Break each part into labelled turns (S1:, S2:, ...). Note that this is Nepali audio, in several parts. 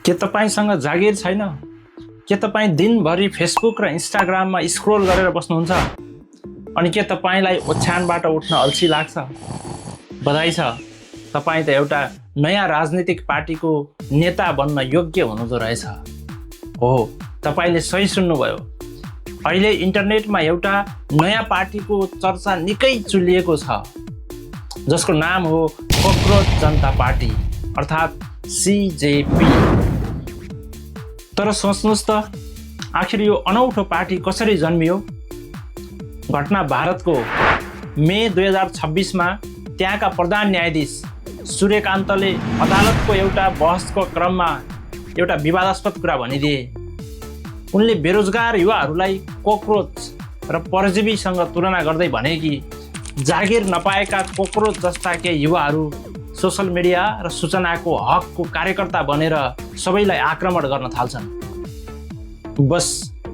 S1: के तपाईसँग जागिर छैन? के तपाईँ दिनभरि फेसबुक र इन्स्टाग्राममा स्क्रोल गरेर बस्नुहुन्छ? अनि के तपाईँलाई ओछ्यानबाट उठ्न अल्छी लाग्छ? बधाई छ, तपाईँ त एउटा नयाँ राजनीतिक पार्टीको नेता बन्न योग्य हुनुहुँदो रहेछ। हो, तपाईँले सही सुन्नुभयो। अहिले इन्टरनेटमा एउटा नयाँ पार्टीको चर्चा निकै चुलिएको छ, जसको नाम हो ककरोच जनता पार्टी अर्थात् CJP। तर सोच्नुहोस् त, आखिर यो अनौठो पार्टी कसरी जन्मियो? घटना भारतको मे 2026मा त्यहाँका प्रधान न्यायाधीश सूर्यकान्तले अदालतको एउटा बहसको क्रममा एउटा विवादास्पद कुरा भनिदिए। उनले बेरोजगार युवाहरूलाई कोक्रोच र परजीवीसँग तुलना गर्दै भने कि जागिर नपाएका कोक्रोच जस्ता केही युवाहरू सोसल मिडिया र सूचनाको हकको कार्यकर्ता बनेर सबैलाई आक्रमण गर्न थाल्छन्। बस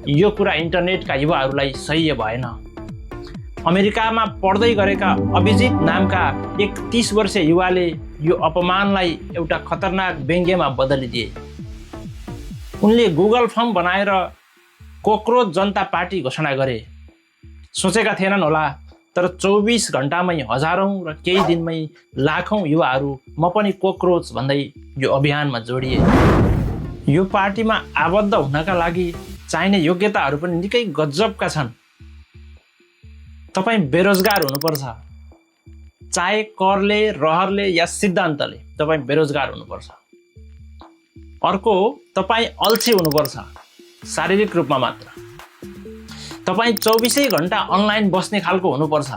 S1: यो कुरा इन्टरनेटका युवाहरूलाई सह्य भएन। अमेरिकामा पढ्दै गरेका अभिजित नामका एक 30 वर्षीय युवाले यो अपमानलाई एउटा खतरनाक व्यङ्ग्यमा बदलिदिए। उनले गुगल फर्म बनाएर कोक्रोच जनता पार्टी घोषणा गरे। सोचेका थिएनन् होला, तर 24 घण्टामै हजारौं र केही दिनमै लाखौं युवाहरू म पनि कोक्रोच भन्दै यो अभियानमा जोडिए। यो पार्टीमा आबद्ध हुनका लागि चाहिने योग्यताहरू पनि निकै गजबका छन्। तपाईँ बेरोजगार हुनुपर्छ, चाहे करले, रहरले या सिद्धान्तले तपाईँ बेरोजगार हुनुपर्छ। अर्को, तपाईँ अल्छी हुनुपर्छ, शारीरिक रूपमा मात्र। तपाईँ 24 घण्टा अनलाइन बस्ने खालको हुनुपर्छ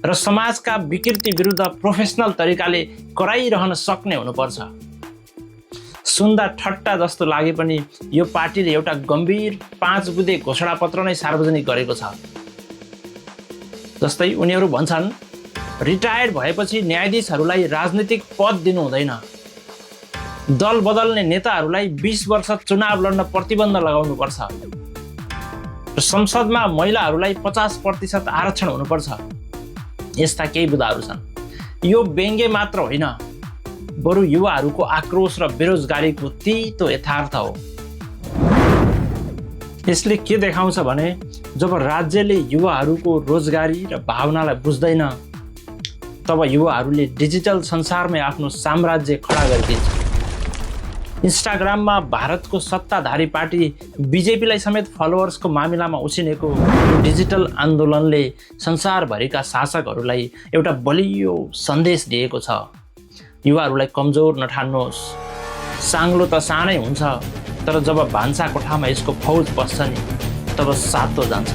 S1: र समाजका विकृति विरुद्ध प्रोफेसनल तरिकाले कराइरहन सक्ने हुनुपर्छ। सुन्दा ठट्टा जस्तो लागे पनि यो पार्टीले एउटा गम्भीर 5 बुँदे घोषणापत्र नै सार्वजनिक गरेको छ। जस्तै उनीहरू भन्छन्, रिटायर्ड भएपछि न्यायाधीशहरूलाई राजनीतिक पद दिनु हुँदैन, दल बदल्ने नेताहरूलाई 20 वर्ष चुनाव लड्न प्रतिबन्ध लगाउनुपर्छ र संसदमा महिलाहरूलाई 50% आरक्षण हुनुपर्छ। यस्ता केही बुँदाहरू छन्। यो व्यङ्ग्य मात्र होइन, बरु युवाहरूको आक्रोश र बेरोजगारीको तितो यथार्थ हो। यसले के देखाउँछ भने जब राज्यले युवाहरूको रोजगारी र भावनालाई बुझ्दैन, तब युवाहरूले डिजिटल संसारमै आफ्नो साम्राज्य खडा गरिदिन्छ। इन्स्टाग्राममा भारतको सत्ताधारी पार्टी BJPलाई समेत फलोवर्सको मामिलामा उछिनेको डिजिटल आन्दोलनले संसारभरिका शासकहरूलाई एउटा बलियो सन्देश दिएको छ। युवाहरूलाई कमजोर नठान्नुहोस्, साङ्लो त सानै हुन्छ, तर जब भान्सा कोठामा यसको फौज पस्छ नि, तब सातो जान्छ।